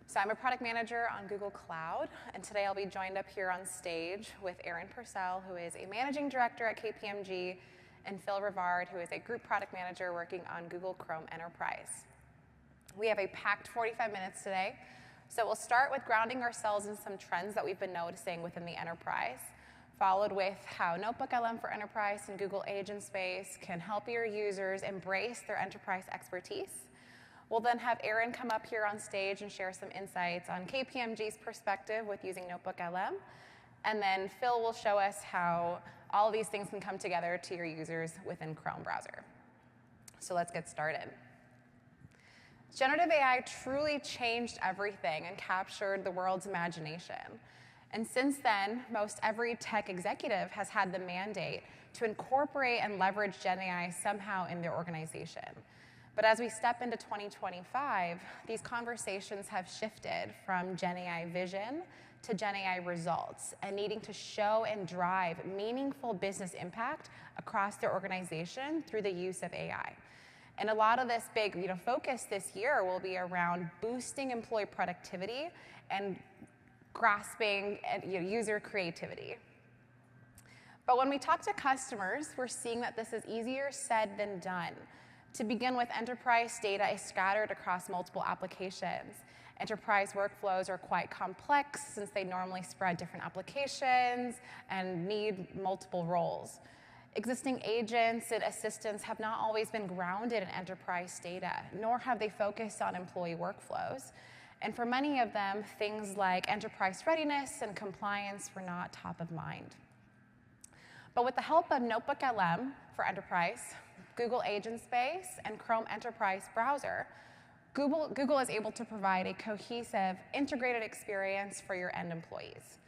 So I'm a product manager on Google Cloud, and today I'll be joined up here on stage with Purcell, who is a managing director at KPMG, and Phil Rivard, who is a group product manager working on Google Chrome Enterprise. We have a packed 45 minutes today, so we'll start with grounding ourselves in some trends that we've been noticing within the enterprise, followed with how NotebookLM for Enterprise and Google Agentspace can help your users embrace their enterprise expertise. We'll then have Aaron come up here on stage and share some insights on KPMG's perspective with using NotebookLM. And then Phil will show us how all of these things can come together to your users within Chrome browser. So let's get started. Generative AI truly changed everything and captured the world's imagination. And since then, most every tech executive has had the mandate to incorporate and leverage Gen AI somehow in their organization. But as we step into 2025, these conversations have shifted from Gen AI vision to Gen AI results and needing to show and drive meaningful business impact across their organization through the use of AI. And a lot of this big focus this year will be around boosting employee productivity and grasping user creativity. But when we talk to customers, we're seeing that this is easier said than done. To begin with, enterprise data is scattered across multiple applications. Enterprise workflows are quite complex since they normally spread different applications and need multiple roles. Existing agents and assistants have not always been grounded in enterprise data, nor have they focused on employee workflows. And for many of them, things like enterprise readiness and compliance were not top of mind. But with the help of NotebookLM for Enterprise, Google Agentspace, and Chrome Enterprise Browser, Google is able to provide a cohesive, integrated experience for your end employees.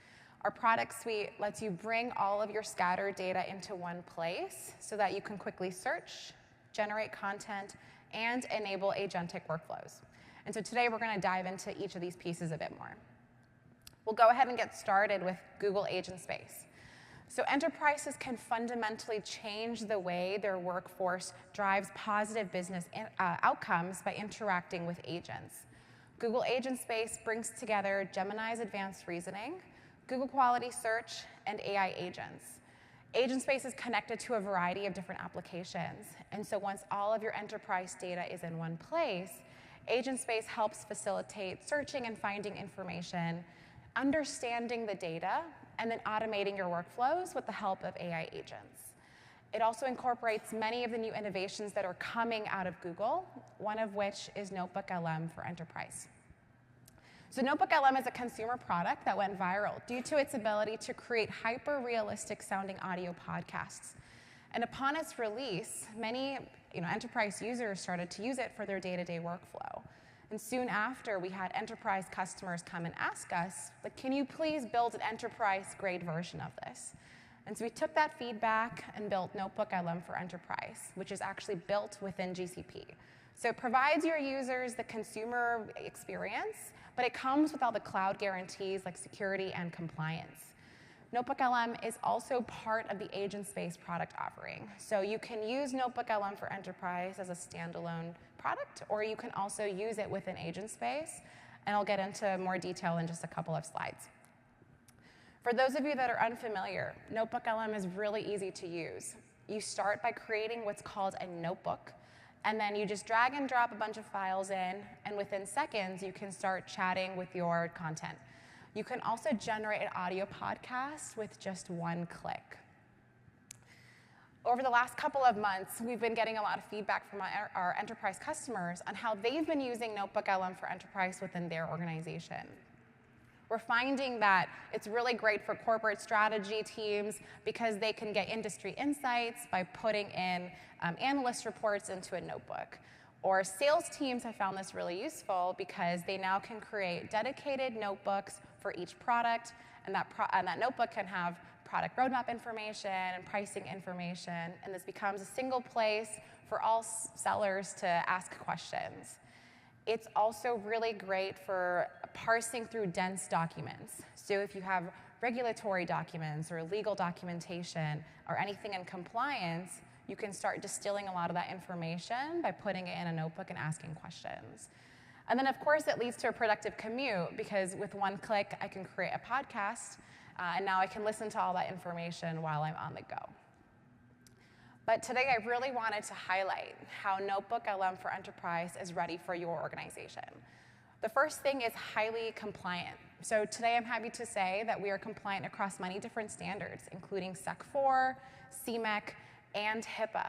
Our product suite lets you bring all of your scattered data into one place so that you can quickly search, generate content, and enable agentic workflows. And so today we're going to dive into each of these pieces a bit more. We'll go ahead and get started with Google Agentspace. So enterprises can fundamentally change the way their workforce drives positive business outcomes by interacting with agents. Google Agentspace brings together Gemini's advanced reasoning, Google Quality Search, and AI agents. Agentspace is connected to a variety of different applications. And so once all of your enterprise data is in one place, Agentspace helps facilitate searching and finding information, understanding the data, and then automating your workflows with the help of AI agents. It also incorporates many of the new innovations that are coming out of Google, one of which is NotebookLM for Enterprise. So NotebookLM is a consumer product that went viral due to its ability to create hyper-realistic sounding audio podcasts. And upon its release, many enterprise users started to use it for their day-to-day workflow. And soon after, we had enterprise customers come and ask us, can you please build an enterprise-grade version of this? And so we took that feedback and built NotebookLM for Enterprise, which is actually built within GCP. So it provides your users the consumer experience, but it comes with all the cloud guarantees like security and compliance. NotebookLM is also part of the Agentspace product offering. So you can use NotebookLM for Enterprise as a standalone product, or you can also use it within Agentspace, and I'll get into more detail in just a couple of slides. For those of you that are unfamiliar, NotebookLM is really easy to use. You start by creating what's called a notebook, and then you just drag and drop a bunch of files in, and within seconds, you can start chatting with your content. You can also generate an audio podcast with just one click. Over the last couple of months, we've been getting a lot of feedback from our enterprise customers on how they've been using NotebookLM for Enterprise within their organization. We're finding that it's really great for corporate strategy teams because they can get industry insights by putting in analyst reports into a notebook. Or sales teams have found this really useful because they now can create dedicated notebooks for each product, and that notebook can have product roadmap information and pricing information, and this becomes a single place for all sellers to ask questions. It's also really great for parsing through dense documents. So if you have regulatory documents or legal documentation or anything in compliance, you can start distilling a lot of that information by putting it in a notebook and asking questions. And then, of course, it leads to a productive commute because with one click, I can create a podcast, and now I can listen to all that information while I'm on the go. But today, I really wanted to highlight how NotebookLM for Enterprise is ready for your organization. The first thing is highly compliant. So today, I'm happy to say that we are compliant across many different standards, including SEC 4, CMEC, and HIPAA.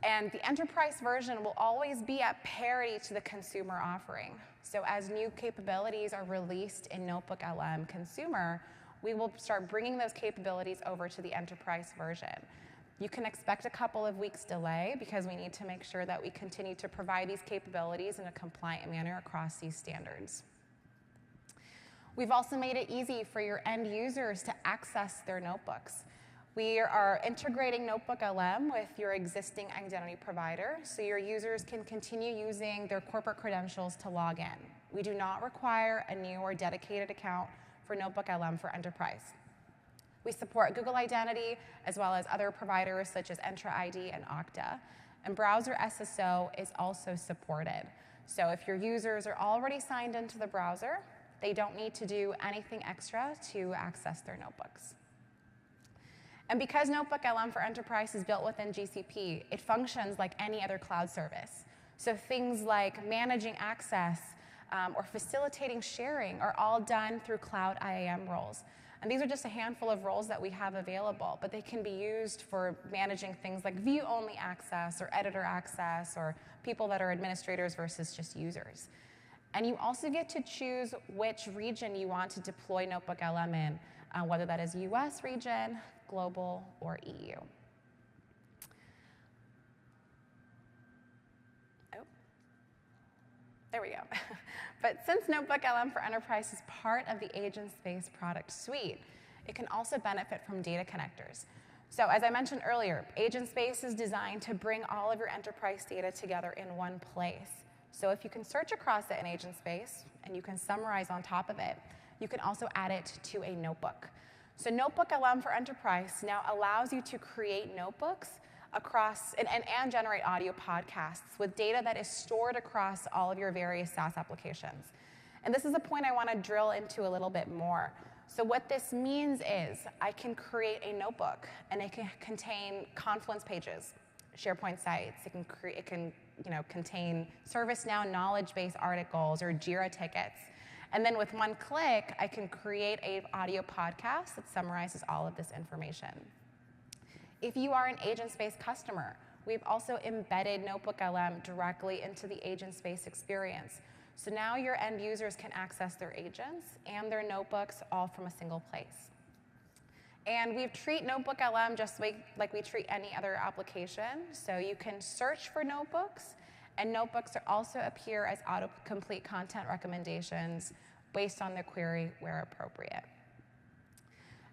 And the enterprise version will always be at parity to the consumer offering. So as new capabilities are released in NotebookLM Consumer, we will start bringing those capabilities over to the enterprise version. You can expect a couple of weeks delay because we need to make sure that we continue to provide these capabilities in a compliant manner across these standards. We've also made it easy for your end users to access their notebooks. We are integrating NotebookLM with your existing identity provider, so your users can continue using their corporate credentials to log in. We do not require a new or dedicated account for NotebookLM for Enterprise. We support Google Identity as well as other providers such as Entra ID and Okta, and browser SSO is also supported. So if your users are already signed into the browser, they don't need to do anything extra to access their notebooks. And because NotebookLM for Enterprise is built within GCP, it functions like any other cloud service. So things like managing access or facilitating sharing are all done through Cloud IAM roles. And these are just a handful of roles that we have available, but they can be used for managing things like view-only access or editor access or people that are administrators versus just users. And you also get to choose which region you want to deploy NotebookLM in, whether that is US region, global, or EU. Oh, there we go. But since NotebookLM for Enterprise is part of the Agentspace product suite, it can also benefit from data connectors. So as I mentioned earlier, Agentspace is designed to bring all of your enterprise data together in one place. So if you can search across it in Agentspace, and you can summarize on top of it, you can also add it to a notebook. So NotebookLM for Enterprise now allows you to create notebooks across and generate audio podcasts with data that is stored across all of your various SaaS applications. And this is a point I want to drill into a little bit more. So what this means is I can create a notebook, and it can contain Confluence pages, SharePoint sites. It can contain ServiceNow knowledge base articles or Jira tickets. And then with one click, I can create an audio podcast that summarizes all of this information. If you are an Agentspace customer, we've also embedded NotebookLM directly into the Agentspace experience. So now your end users can access their agents and their notebooks all from a single place. And we treat NotebookLM just like we treat any other application. So you can search for notebooks, and notebooks also appear as autocomplete content recommendations based on the query where appropriate.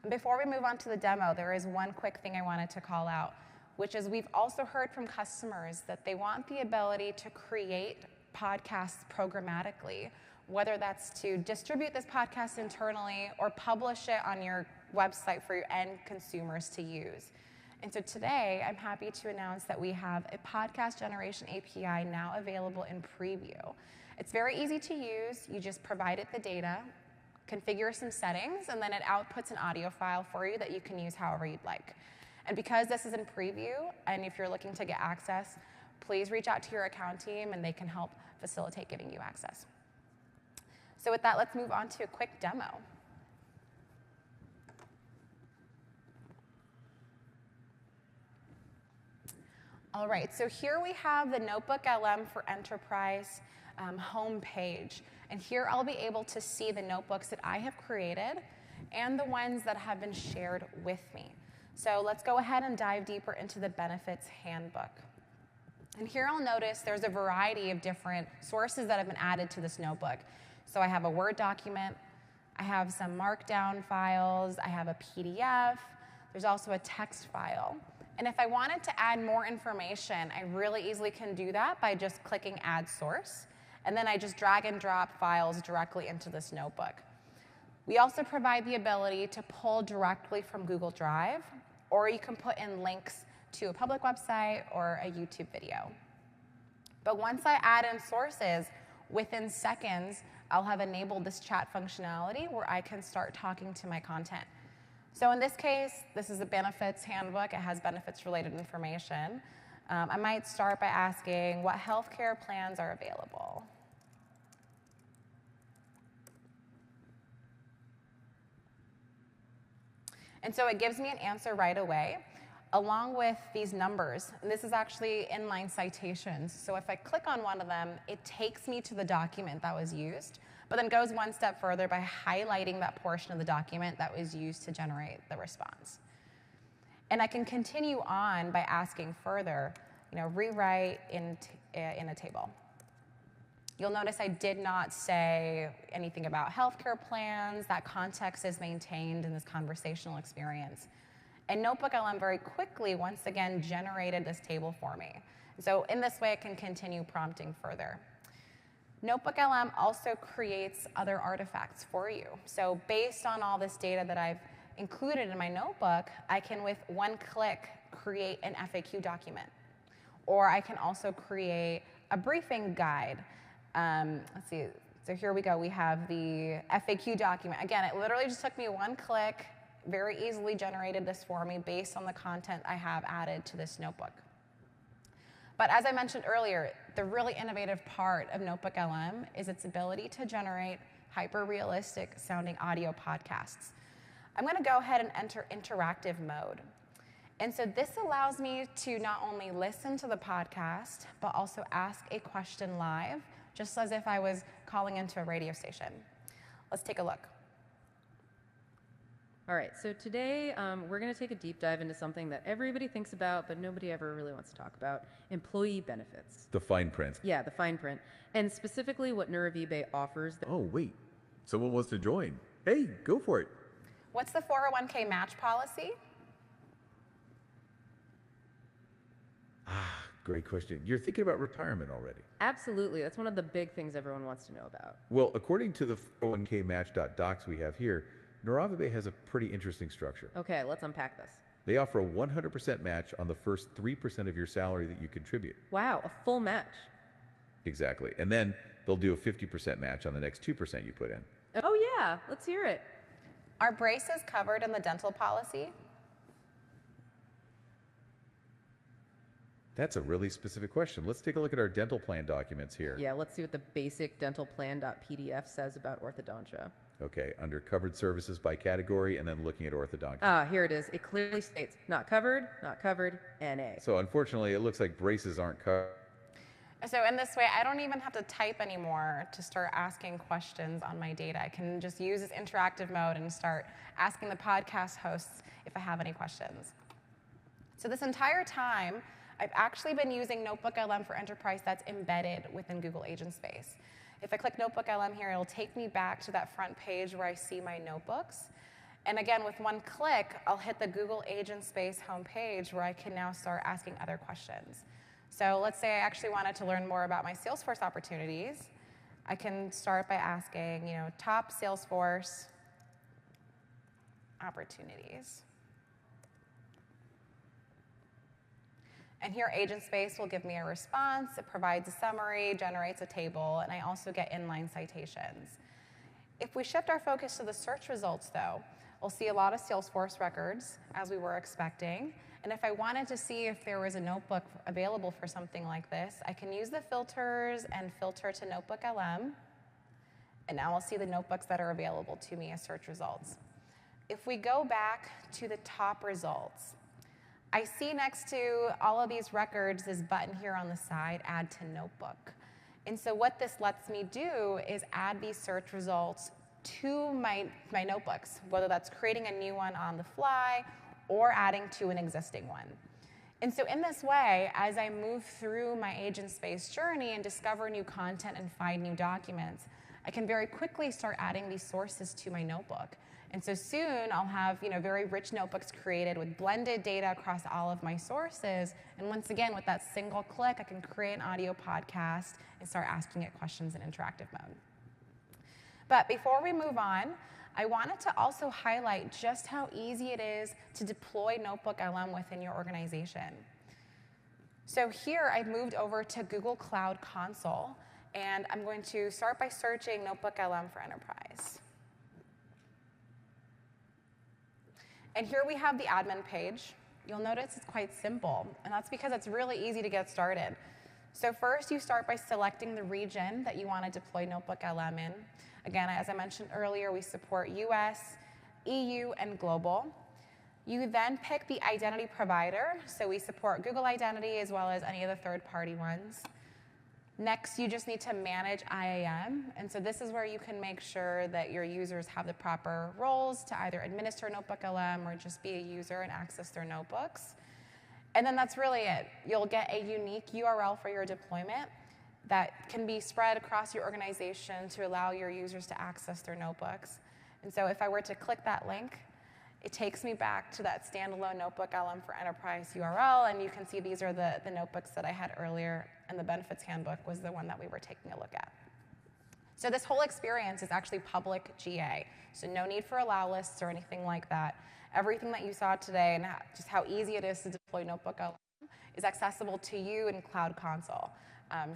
And before we move on to the demo, there is one quick thing I wanted to call out, which is we've also heard from customers that they want the ability to create podcasts programmatically, whether that's to distribute this podcast internally or publish it on your website for your end consumers to use. And so today, I'm happy to announce that we have a podcast generation API now available in preview. It's very easy to use. You just provide it the data, configure some settings, and then it outputs an audio file for you that you can use however you'd like. And because this is in preview, and if you're looking to get access, please reach out to your account team, and they can help facilitate giving you access. So with that, let's move on to a quick demo. All right, so here we have the NotebookLM for Enterprise homepage. And here I'll be able to see the notebooks that I have created and the ones that have been shared with me. So let's go ahead and dive deeper into the benefits handbook. And here I'll notice there's a variety of different sources that have been added to this notebook. So I have a Word document, I have some Markdown files, I have a PDF, there's also a text file. And if I wanted to add more information, I really easily can do that by just clicking Add Source. And then I just drag and drop files directly into this notebook. We also provide the ability to pull directly from Google Drive, or you can put in links to a public website or a YouTube video. But once I add in sources, within seconds, I'll have enabled this chat functionality where I can start talking to my content. So in this case, this is a benefits handbook. It has benefits related information. I might start by asking what healthcare plans are available. And so it gives me an answer right away, along with these numbers. And this is actually inline citations. So if I click on one of them, it takes me to the document that was used, but then goes one step further by highlighting that portion of the document that was used to generate the response. And I can continue on by asking further, rewrite in a table. You'll notice I did not say anything about healthcare plans. That context is maintained in this conversational experience. And NotebookLM very quickly, once again, generated this table for me. So in this way, I can continue prompting further. NotebookLM also creates other artifacts for you. So based on all this data that I've included in my notebook, I can, with one click, create an FAQ document. Or I can also create a briefing guide. Let's see, so here we go. We have the FAQ document. Again, it literally just took me one click, very easily generated this for me based on the content I have added to this notebook. But as I mentioned earlier, the really innovative part of NotebookLM is its ability to generate hyper-realistic sounding audio podcasts. I'm going to go ahead and enter interactive mode. And so this allows me to not only listen to the podcast, but also ask a question live, just as if I was calling into a radio station. Let's take a look. All right, so today we're going to take a deep dive into something that everybody thinks about, but nobody ever really wants to talk about: employee benefits. The fine print. Yeah, the fine print. And specifically what NeuroVibe offers. Oh, wait. Someone wants to join. Hey, go for it. What's the 401k match policy? Great question. You're thinking about retirement already. Absolutely. That's one of the big things everyone wants to know about. Well, according to the 401k match.docs we have here, NeuroVibe has a pretty interesting structure. Okay, let's unpack this. They offer a 100% match on the first 3% of your salary that you contribute. Wow, a full match. Exactly. And then they'll do a 50% match on the next 2% you put in. Oh yeah, let's hear it. Are braces covered in the dental policy? That's a really specific question. Let's take a look at our dental plan documents here. Yeah, let's see what the basic dental plan.pdf says about orthodontia. Okay, under covered services by category, and then looking at orthodontia. Ah, here it is. It clearly states not covered, NA. So unfortunately, it looks like braces aren't covered. So in this way, I don't even have to type anymore to start asking questions on my data. I can just use this interactive mode and start asking the podcast hosts if I have any questions. So this entire time, I've actually been using NotebookLM for Enterprise that's embedded within Google Agentspace. If I click NotebookLM here, it'll take me back to that front page where I see my notebooks. And again, with one click, I'll hit the Google Agentspace homepage where I can now start asking other questions. So let's say I actually wanted to learn more about my Salesforce opportunities. I can start by asking, top Salesforce opportunities. And here, Agentspace will give me a response. It provides a summary, generates a table, and I also get inline citations. If we shift our focus to the search results, though, we'll see a lot of Salesforce records, as we were expecting. And if I wanted to see if there was a notebook available for something like this, I can use the filters and filter to NotebookLM. And now I'll see the notebooks that are available to me as search results. If we go back to the top results, I see next to all of these records this button here on the side, Add to Notebook. And so what this lets me do is add these search results to my notebooks, whether that's creating a new one on the fly or adding to an existing one. And so in this way, as I move through my Agentspace journey and discover new content and find new documents, I can very quickly start adding these sources to my notebook. And so soon I'll have very rich notebooks created with blended data across all of my sources. And once again, with that single click, I can create an audio podcast and start asking it questions in interactive mode. But before we move on, I wanted to also highlight just how easy it is to deploy NotebookLM within your organization. So here I've moved over to Google Cloud Console. And I'm going to start by searching NotebookLM for Enterprise. And here we have the admin page. You'll notice it's quite simple, and that's because it's really easy to get started. So first, you start by selecting the region that you want to deploy NotebookLM in. Again, as I mentioned earlier, we support US, EU, and global. You then pick the identity provider, so we support Google Identity as well as any of the third-party ones. Next, you just need to manage IAM, and so this is where you can make sure that your users have the proper roles to either administer NotebookLM or just be a user and access their notebooks. And then that's really it. You'll get a unique URL for your deployment that can be spread across your organization to allow your users to access their notebooks. And so if I were to click that link, it takes me back to that standalone NotebookLM for Enterprise URL, and you can see these are the notebooks that I had earlier, and the benefits handbook was the one that we were taking a look at. So this whole experience is actually public GA, so no need for allow lists or anything like that. Everything that you saw today and just how easy it is to deploy NotebookLM is accessible to you in Cloud Console.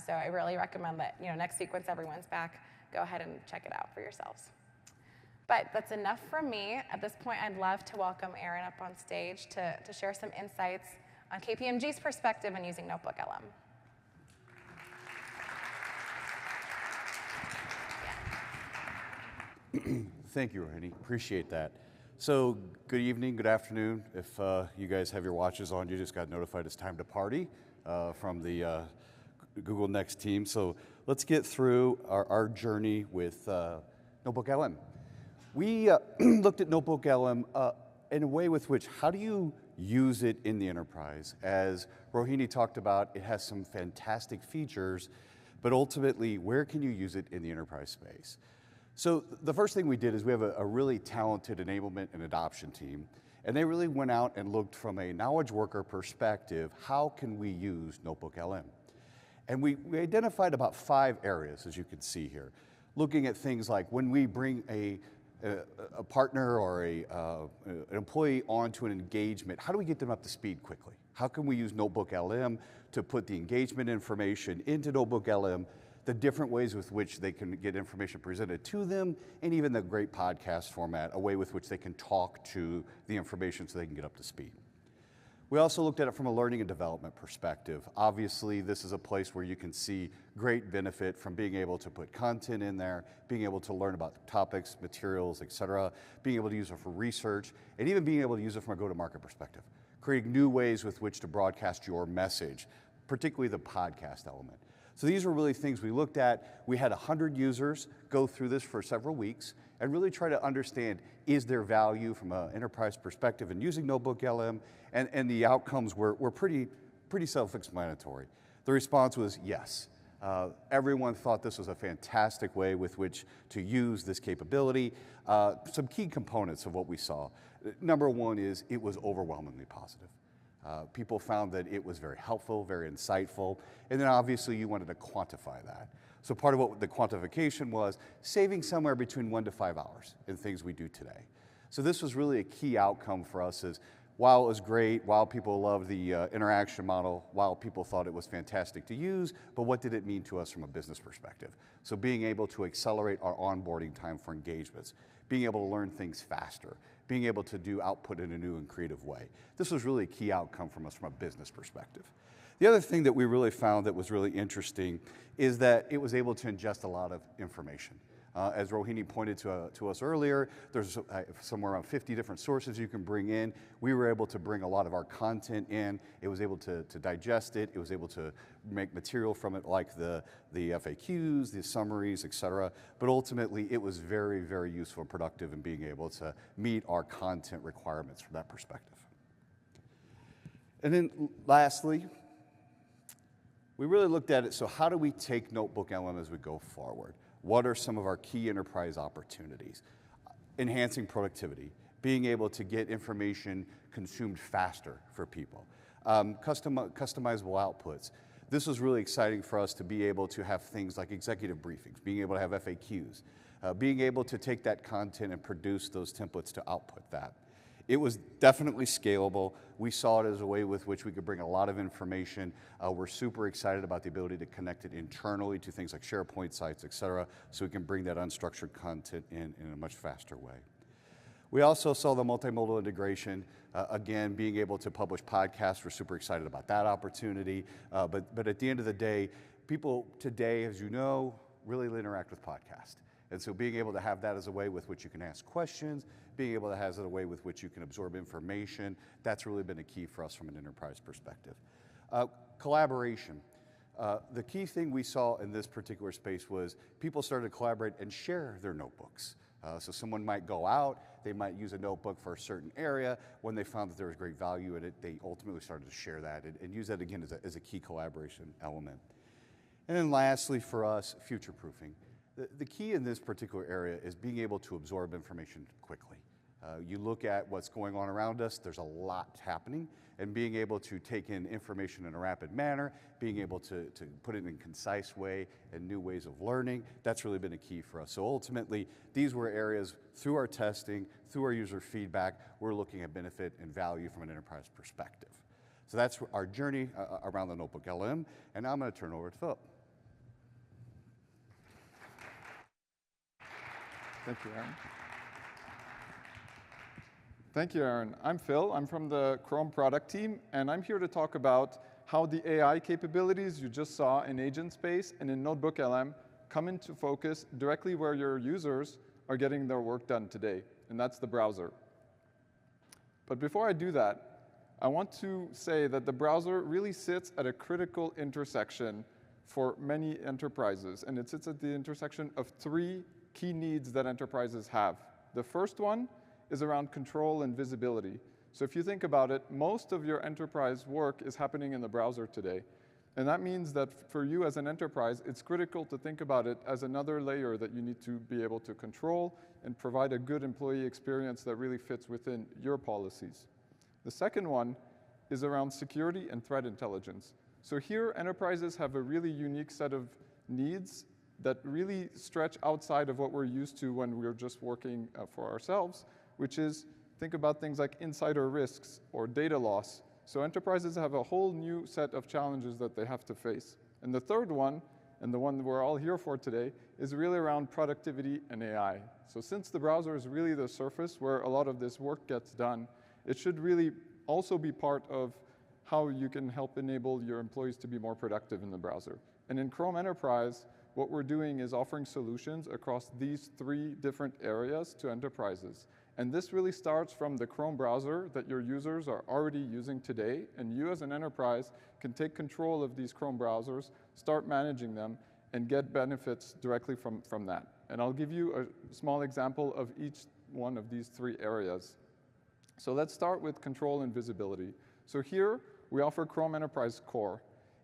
So I really recommend that next week, once everyone's back, go ahead and check it out for yourselves. But that's enough from me. At this point, I'd love to welcome Aaron up on stage to share some insights on KPMG's perspective in using NotebookLM. Thank you, Rohini. Appreciate that. So good evening, good afternoon. If you guys have your watches on, you just got notified it's time to party from the Google Next team. So let's get through our journey with NotebookLM. We looked at NotebookLM in a way with which, how do you use it in the enterprise? As Rohini talked about, it has some fantastic features, but ultimately, where can you use it in the enterprise space? So the first thing we did is we have a really talented enablement and adoption team, and they really went out and looked from a knowledge worker perspective, how can we use NotebookLM? And we identified about 5 areas, as you can see here, looking at things like when we bring a partner or an employee onto an engagement, how do we get them up to speed quickly? How can we use NotebookLM to put the engagement information into NotebookLM, the different ways with which they can get information presented to them, and even the great podcast format, a way with which they can talk to the information so they can get up to speed. We also looked at it from a learning and development perspective. Obviously, this is a place where you can see great benefit from being able to put content in there, being able to learn about topics, materials, et cetera, being able to use it for research, and even being able to use it from a go-to-market perspective, creating new ways with which to broadcast your message, particularly the podcast element. So these were really things we looked at. We had 100 users go through this for several weeks and really try to understand, is there value from an enterprise perspective in using NotebookLM? And the outcomes were pretty self-explanatory. The response was yes. Everyone thought this was a fantastic way with which to use this capability. Some key components of what we saw. Number one is it was overwhelmingly positive. People found that it was very helpful, very insightful, and then obviously you wanted to quantify that. So part of what the quantification was saving somewhere between 1 to 5 hours in things we do today. So this was really a key outcome for us is while it was great, while people loved the interaction model, while people thought it was fantastic to use, but what did it mean to us from a business perspective? So being able to accelerate our onboarding time for engagements, being able to learn things faster, being able to do output in a new and creative way. This was really a key outcome from us from a business perspective. The other thing that we really found that was really interesting is that it was able to ingest a lot of information. As Rohini pointed to us earlier, there's somewhere around 50 different sources you can bring in. We were able to bring a lot of our content in. It was able to digest it. It was able to make material from it like the FAQs, the summaries, et cetera. But ultimately, it was very, very useful and productive in being able to meet our content requirements from that perspective. And then lastly, we really looked at it, so how do we take NotebookLM as we go forward? What are some of our key enterprise opportunities? Enhancing productivity, being able to get information consumed faster for people, customizable outputs. This was really exciting for us to be able to have things like executive briefings, being able to have FAQs, being able to take that content and produce those templates to output that. It was definitely scalable. We saw it as a way with which we could bring a lot of information. We're super excited about the ability to connect it internally to things like SharePoint sites, et cetera, so we can bring that unstructured content in a much faster way. We also saw the multimodal integration. Again, being able to publish podcasts, we're super excited about that opportunity. But at the end of the day, people today, as you know, really interact with podcasts. And so being able to have that as a way with which you can ask questions, being able to have it as a way with which you can absorb information, that's really been a key for us from an enterprise perspective. Collaboration. The key thing we saw in this particular space was people started to collaborate and share their notebooks. So someone might go out, they might use a notebook for a certain area. When they found that there was great value in it, they ultimately started to share that and use that again as a key collaboration element. And then lastly for us, future-proofing. The key in this particular area is being able to absorb information quickly. You look at what's going on around us, there's a lot happening, and being able to take in information in a rapid manner, being able to put it in a concise way and new ways of learning, that's really been a key for us. So ultimately, these were areas through our testing, through our user feedback, we're looking at benefit and value from an enterprise perspective. So that's our journey around the NotebookLM, and now I'm going to turn over to Philippe. Thank you, Aaron. Thank you, Aaron. I'm Phil. I'm from the Chrome product team, and I'm here to talk about how the AI capabilities you just saw in Agentspace and in NotebookLM come into focus directly where your users are getting their work done today, and that's the browser. But before I do that, I want to say that the browser really sits at a critical intersection for many enterprises, and it sits at the intersection of three key needs that enterprises have. The first one is around control and visibility. So if you think about it, most of your enterprise work is happening in the browser today. And that means that for you as an enterprise, it's critical to think about it as another layer that you need to be able to control and provide a good employee experience that really fits within your policies. The second one is around security and threat intelligence. So here, enterprises have a really unique set of needs that really stretch outside of what we're used to when we're just working for ourselves, which is think about things like insider risks or data loss. So enterprises have a whole new set of challenges that they have to face. And the third one, and the one that we're all here for today, is really around productivity and AI. So since the browser is really the surface where a lot of this work gets done, it should really also be part of how you can help enable your employees to be more productive in the browser. And in Chrome Enterprise, what we're doing is offering solutions across these three different areas to enterprises. And this really starts from the Chrome browser that your users are already using today, and you as an enterprise can take control of these Chrome browsers, start managing them, and get benefits directly from that. And I'll give you a small example of each one of these three areas. So let's start with control and visibility. So here, we offer Chrome Enterprise Core.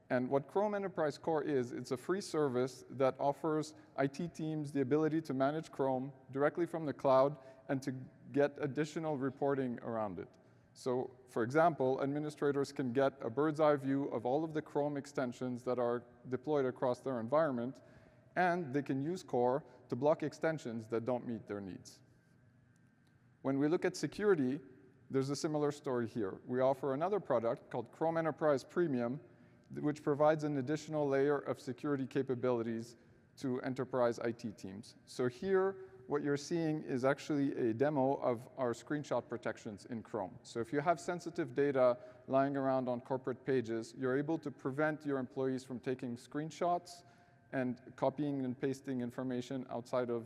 And what Chrome Enterprise Core is, it's a free service that offers IT teams the ability to manage Chrome directly from the cloud and to get additional reporting around it. So, for example, administrators can get a bird's eye view of all of the Chrome extensions that are deployed across their environment, and they can use Core to block extensions that don't meet their needs. When we look at security, there's a similar story here. We offer another product called Chrome Enterprise Premium, which provides an additional layer of security capabilities to enterprise IT teams. So here, what you're seeing is actually a demo of our screenshot protections in Chrome. So if you have sensitive data lying around on corporate pages, you're able to prevent your employees from taking screenshots and copying and pasting information outside of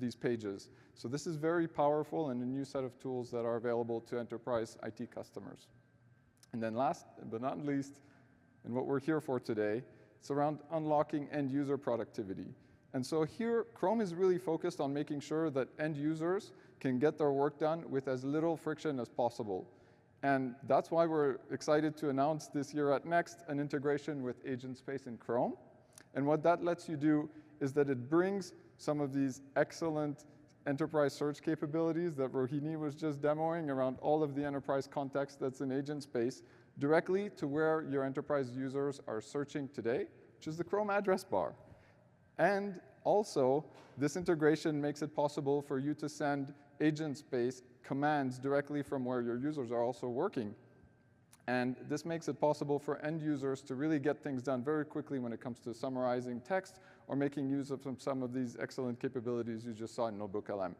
these pages. So this is very powerful and a new set of tools that are available to enterprise IT customers. And then last but not least, and what we're here for today, it's around unlocking end user productivity. And so here, Chrome is really focused on making sure that end users can get their work done with as little friction as possible. And that's why we're excited to announce this year at Next an integration with Agentspace in Chrome. And what that lets you do is that it brings some of these excellent enterprise search capabilities that Rohini was just demoing around all of the enterprise context that's in Agentspace directly to where your enterprise users are searching today, which is the Chrome address bar. And also, this integration makes it possible for you to send Agentspace commands directly from where your users are also working. And this makes it possible for end users to really get things done very quickly when it comes to summarizing text or making use of some of these excellent capabilities you just saw in NotebookLM.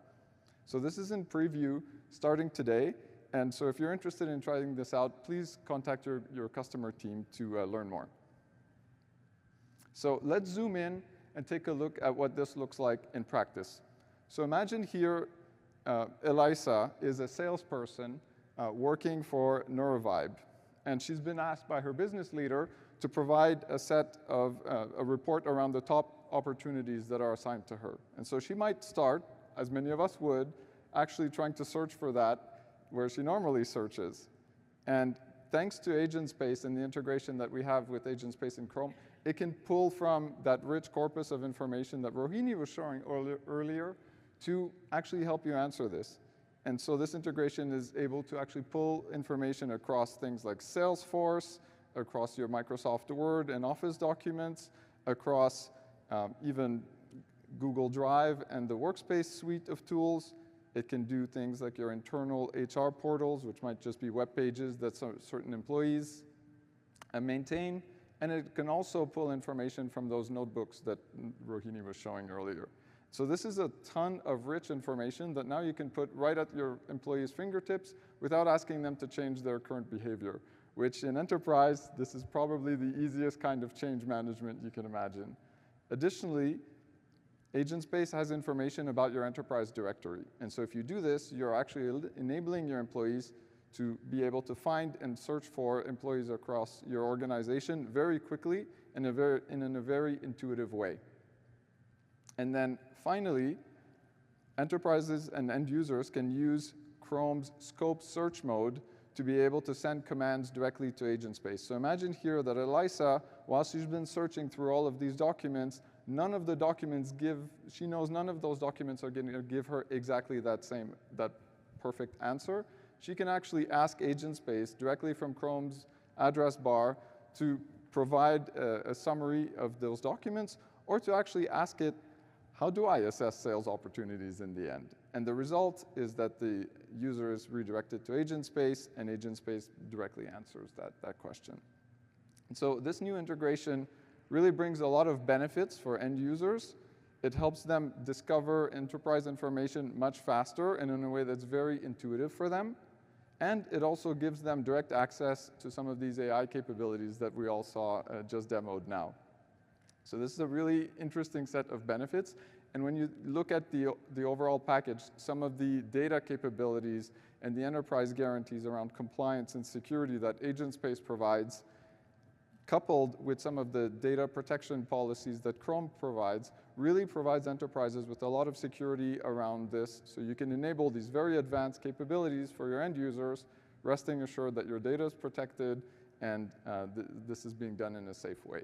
So this is in preview starting today. And so if you're interested in trying this out, please contact your customer team to learn more. So let's zoom in and take a look at what this looks like in practice. So imagine here, Elisa is a salesperson working for NeuroVibe. And she's been asked by her business leader to provide a report around the top opportunities that are assigned to her. And so she might start, as many of us would, actually trying to search for that where she normally searches. And thanks to Agentspace and the integration that we have with Agentspace in Chrome, it can pull from that rich corpus of information that Rohini was showing earlier to actually help you answer this. And so this integration is able to actually pull information across things like Salesforce, across your Microsoft Word and Office documents, across even Google Drive and the Workspace suite of tools. It can do things like your internal HR portals, which might just be web pages that certain employees maintain. And it can also pull information from those notebooks that Rohini was showing earlier. So this is a ton of rich information that now you can put right at your employees' fingertips without asking them to change their current behavior, which in enterprise, this is probably the easiest kind of change management you can imagine. Additionally, Agentspace has information about your enterprise directory. And so if you do this, you're actually enabling your employees to be able to find and search for employees across your organization very quickly and in a very intuitive way. And then finally, enterprises and end users can use Chrome's scope search mode to be able to send commands directly to Agentspace. So imagine here that Elisa, while she's been searching through all of these documents, she knows none of those documents are going to give her exactly that perfect answer. She can actually ask Agentspace directly from Chrome's address bar to provide a summary of those documents, or to actually ask it, how do I assess sales opportunities in the end? And the result is that the user is redirected to Agentspace, and Agentspace directly answers that question. And so this new integration really brings a lot of benefits for end users. It helps them discover enterprise information much faster and in a way that's very intuitive for them. And it also gives them direct access to some of these AI capabilities that we all saw just demoed now. So this is a really interesting set of benefits. And when you look at the overall package, some of the data capabilities and the enterprise guarantees around compliance and security that Agentspace provides, coupled with some of the data protection policies that Chrome provides, really provides enterprises with a lot of security around this. So you can enable these very advanced capabilities for your end users, resting assured that your data is protected and this is being done in a safe way.